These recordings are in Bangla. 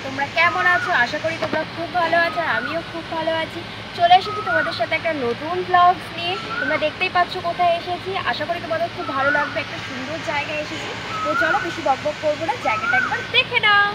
তোমরা কেমন আছো? আশা করি তোমরা খুব ভালো আছো, আর আমিও খুব ভালো আছি। চলে এসেছি তোমাদের সাথে একটা নতুন ব্লগস নিয়ে। তোমরা দেখতেই পাচ্ছ কোথায় এসেছি। আশা করি তোমাদের খুব ভালো লাগবে। একটা সুন্দর জায়গায় এসেছি। তো চলো বেশি বকবক করবো না, জায়গাটা একবার দেখে নাও।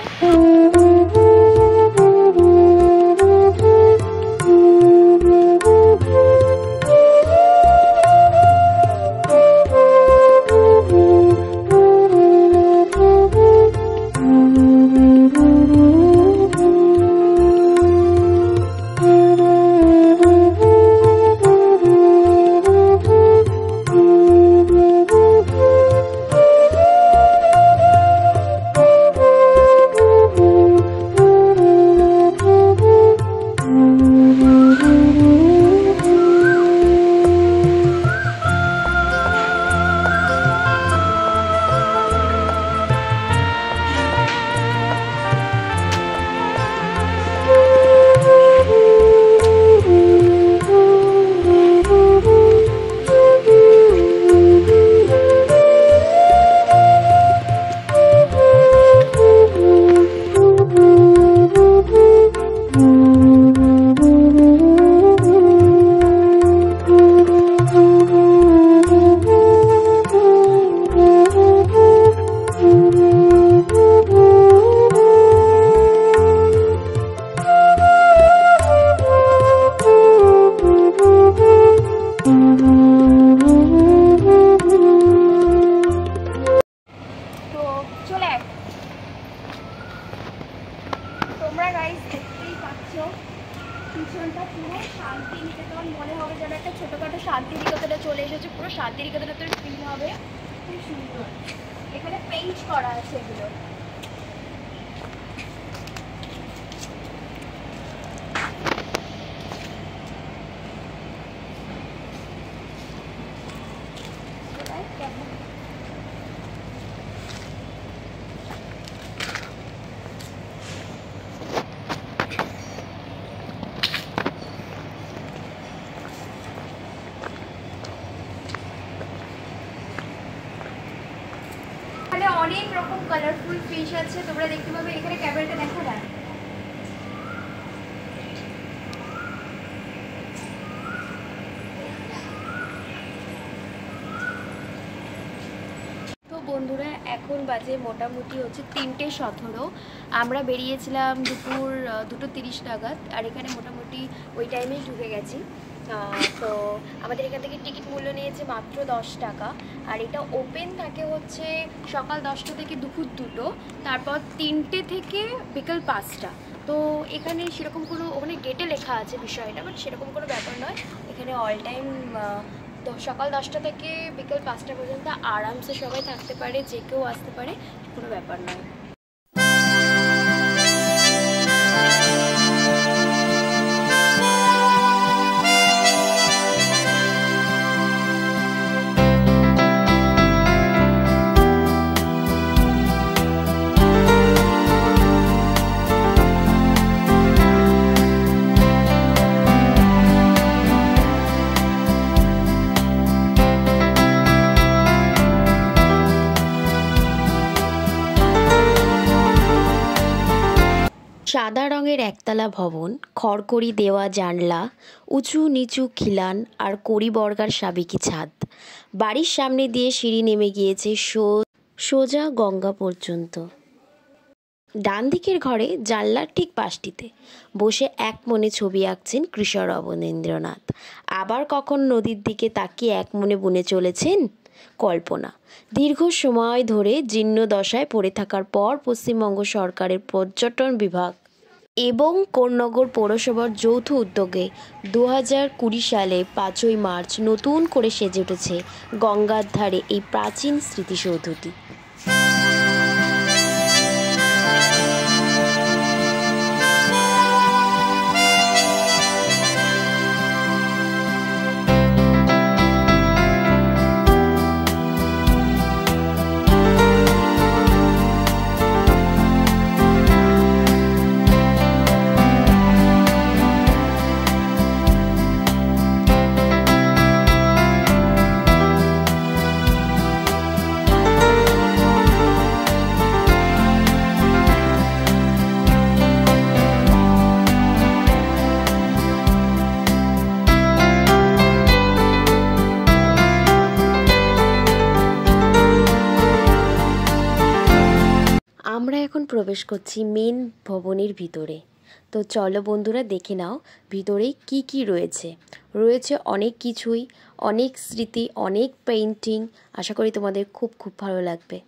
তোমরা গাইস দেখতেই পাচ্ছ পিছনটা পুরো শান্তিনিকেতন, মনে হবে যেন একটা ছোটোখাটো শান্তিনিকেতনে চলে এসেছে। পুরো শান্তিনিকেতনে তো ফিল হবে, খুব সুন্দর। এখানে পেইন্ট করা আছে এগুলো। অনেক রকম কালারফুল ফিশ আছে, তোমরা দেখতে পাবে। এখানে ক্যামেরাটা দেখা যায়। তো বন্ধুরা এখন বাজে মোটামুটি হচ্ছে 3:17। আমরা বেরিয়েছিলাম দুপুর 2:30 নাগাদ, আর এখানে মোটামুটি ওই টাইমেই ঢুকে গেছি। তো আমাদের এখান থেকে টিকিট মূল্য নিয়েছে মাত্র 10 টাকা। আর এটা ওপেন থাকে হচ্ছে সকাল 10টা থেকে দুপুর 2টো, তারপর 3টে থেকে বিকেল 5টা। তো এখানে সেরকম কোনো, ওখানে গেটে লেখা আছে বিষয়টা, বাট সেরকম কোনো ব্যাপার নয়। এখানে অল টাইম সকাল 10টা থেকে বিকেল 5টা পর্যন্ত আরামসে সবাই থাকতে পারে, যে কেউ আসতে পারে, কোনো ব্যাপার নয়। সাদা রঙের একতলা ভবন, খড়কড়ি দেওয়া জানলা, উঁচু নিচু খিলান আর কড়ি বর্গার সাবেকি ছাদ। বাড়ির সামনে দিয়ে সিঁড়ি নেমে গিয়েছে সোজা গঙ্গা পর্যন্ত। ডান দিকের ঘরে জানলার ঠিক পাশটিতে বসে এক মনে ছবি আঁকছেন কৃষক অবনীন্দ্রনাথ। আবার কখন নদীর দিকে তাকিয়ে এক মনে বুনে চলেছেন কল্পনা। দীর্ঘ সময় ধরে জীর্ণদশায় পড়ে থাকার পর পশ্চিমবঙ্গ সরকারের পর্যটন বিভাগ এবং কোন্নগর পৌরসভার যৌথ উদ্যোগে 2020 সালে 5ই মার্চ নতুন করে সেজে উঠেছে গঙ্গার ধারে এই প্রাচীন স্মৃতিসৌধটি। আমরা এখন প্রবেশ করছি মেন ভবনের ভিতরে। তো চলো বন্ধুরা, দেখে নাও ভিতরে কি কি রয়েছে। রয়েছে অনেক কিছুই, অনেক স্মৃতি, অনেক পেইন্টিং। আশা করি তোমাদের খুব খুব ভালো লাগবে।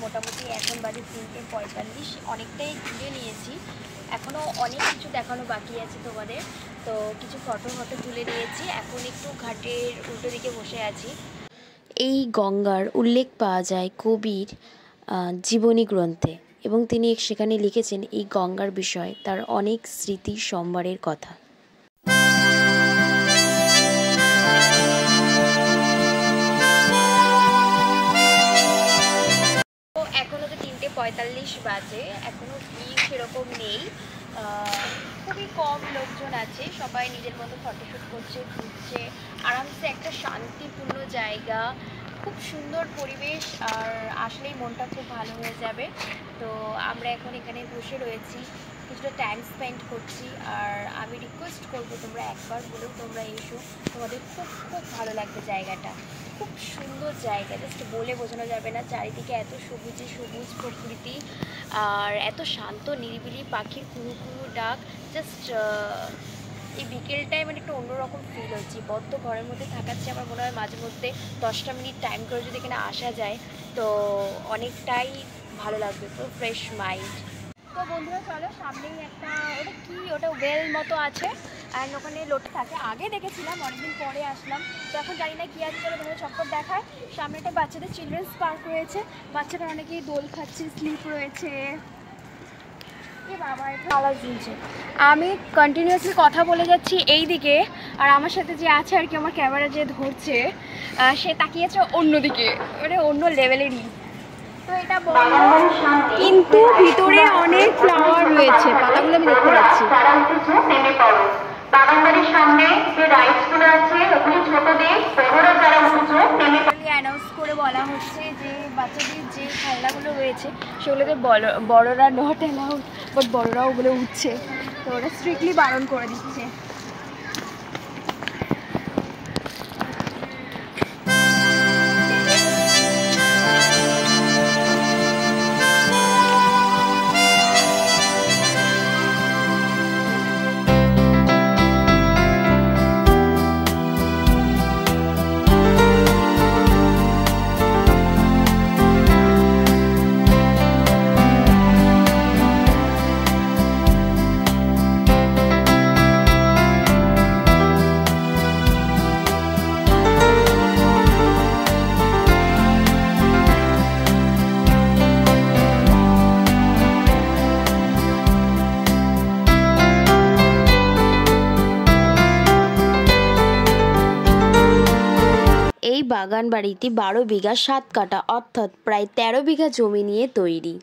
মোটামুটি এখন বাজে 3:45, অনেকটাই ঘুরে নিয়েছি। এখনও অনেক কিছু দেখানো বাকি আছে তোমাদের। তো কিছু ফটো তুলে নিয়েছি। এখন একটু ঘাটের উল্টো দিকে বসে আছি। এই গঙ্গার উল্লেখ পাওয়া যায় কবির জীবনী গ্রন্থে, এবং তিনি সেখানে লিখেছেন এই গঙ্গার বিষয়ে তার অনেক স্মৃতি সম্ভারের কথা। এখনও তো 3:45 বাজে, এখনও ভিড় সেরকম নেই, খুবই কম লোকজন আছে। সবাই নিজের মতো ফটোশ্যুট করছে, ঘুরছে আরামসে। একটা শান্তিপূর্ণ জায়গা, খুব সুন্দর পরিবেশ, আর আসলেই মনটা খুব ভালো হয়ে যাবে। তো আমরা এখন এখানে বসে রয়েছি, কিছুটা টাইম স্পেন্ড করছি। আর আমি রিকোয়েস্ট করবো তোমরা একবার হলেও তোমরা এসো, তোমাদের খুব খুব ভালো লাগবে জায়গাটা। খুব সুন্দর জায়গা, জাস্ট বলে বোঝানো যাবে না। চারিদিকে এত সবুজে সবুজ প্রকৃতি, আর এত শান্ত নিরিবিলি, পাখির কুহু কুহু ডাক। জাস্ট এই বিকেলটায় মানে একটু অন্যরকম ফিল হচ্ছে। বদ্ধ ঘরের মধ্যে থাকাচ্ছে, আমার মনে হয় মাঝে মধ্যে 10টা মিনিট টাইম করে যদি এখানে আসা যায় তো অনেকটাই ভালো লাগবে, তো ফ্রেশ মাইন্ড। তো বন্ধুরা চলো, সামনেই একটা ওটা ওয়েল মতো আছে, অ্যান্ড ওখানে লোটে থাকে। আগে দেখেছিলাম, অনেকদিন পরে আসলাম, তো এখন জানি না কী আছে। চলো তোমাদের চক্কর দেখায়। সামনে একটা বাচ্চাদের চিলড্রেন্স পার্ক রয়েছে, বাচ্চারা অনেকেই দোল খাচ্ছে, স্লিপ রয়েছে। বাবা, এটা আওয়াজ শুনছে। আমি কন্টিনিউয়াসলি কথা বলে যাচ্ছি এই দিকে, আর আমার সাথে যে আছে আর কি, আমার ক্যামেরা যে ধরছে সে তাকিয়েছে অন্যদিকে, মানে অন্য লেভেলেরই। তো এটা বড়, কিন্তু ভিতরে অনেক ফ্লাওয়ার রয়েছে, পাতাগুলো আমি দেখতে পাচ্ছি। বাগানবাড়ির সামনে যে রাইডসগুলো আছে ওগুলি ছোটদের, বড়রা যারা উঠেছে অ্যানাউন্স করে বলা হচ্ছে যে বাচ্চাদের যে খেলনাগুলো রয়েছে সেগুলোতে বড়রা নট অ্যালাউড, বাট বড়রাও ওগুলো উঠছে, তো ওরা স্ট্রিক্টলি বারণ করে দিচ্ছে। এই বাগান বাড়িটি 12 বিঘা 7 কাঠা অর্থাৎ প্রায় 13 বিঘা জমি নিয়ে তৈরি।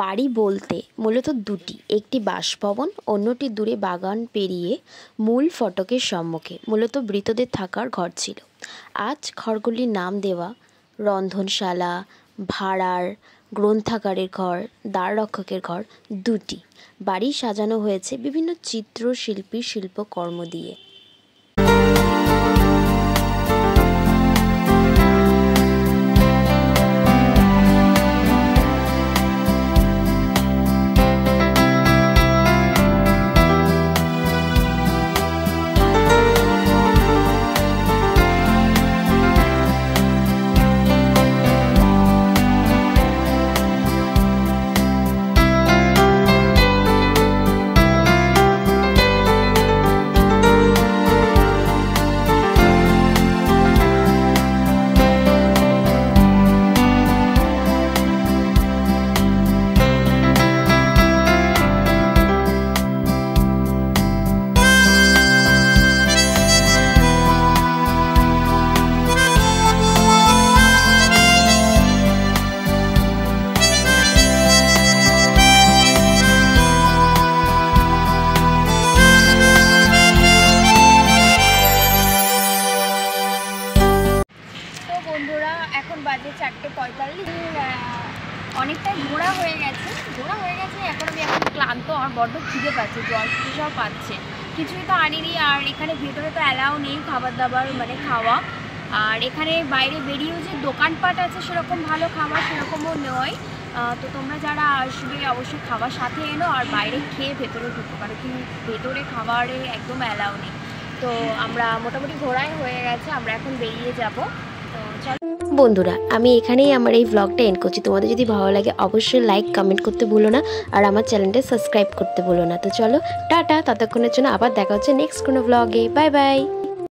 বাড়ি বলতে মূলত দুটি, একটি বাসভবন, অন্যটি দূরে বাগান পেরিয়ে মূল ফটকের সম্মুখে মূলত মৃতদের থাকার ঘর ছিল। আজ ঘরগুলির নাম দেওয়া রন্ধনশালা, ভাড়ার, গ্রন্থাগারের ঘর, দ্বাররক্ষকের ঘর দুটি। বাড়ি সাজানো হয়েছে বিভিন্ন চিত্রশিল্পীর শিল্পকর্ম দিয়ে। বন্ধুরা এখন বাজে 4:45। অনেকটাই ঘোরা হয়ে গেছে এখন আমি এখন ক্লান্ত, আমার বড্ড খিদে পাচ্ছে, জল সব পাচ্ছে, কিছুই তো আনিনি। আর এখানে ভেতরে তো অ্যালাউ নেই খাবার দাবার মানে খাওয়া। আর এখানে বাইরে বেরিয়েও যে দোকানপাট আছে সেরকম ভালো খাবার সেরকমও নয়। তো তোমরা যারা আসবে অবশ্যই খাবার সাথে এনো, আর বাইরে খেয়ে ভেতরে ঢুকতে পারো, কিন্তু ভেতরে খাবারে একদম অ্যালাউ নেই। তো আমরা মোটামুটি ঘোরাই হয়ে গেছে, আমরা এখন বেরিয়ে যাব। তো চলো বন্ধুরা, আমি এখানেই আমার এই ব্লগটা এন্ড করছি। তোমাদের যদি ভালো লাগে অবশ্যই লাইক কমেন্ট করতে ভুলো না, আর আমার চ্যানেলটা সাবস্ক্রাইব করতে ভুলো না। তো চলো টাটা, ততক্ষণের জন্য আবার দেখা হচ্ছে নেক্সট কোনো ব্লগে। Bye bye.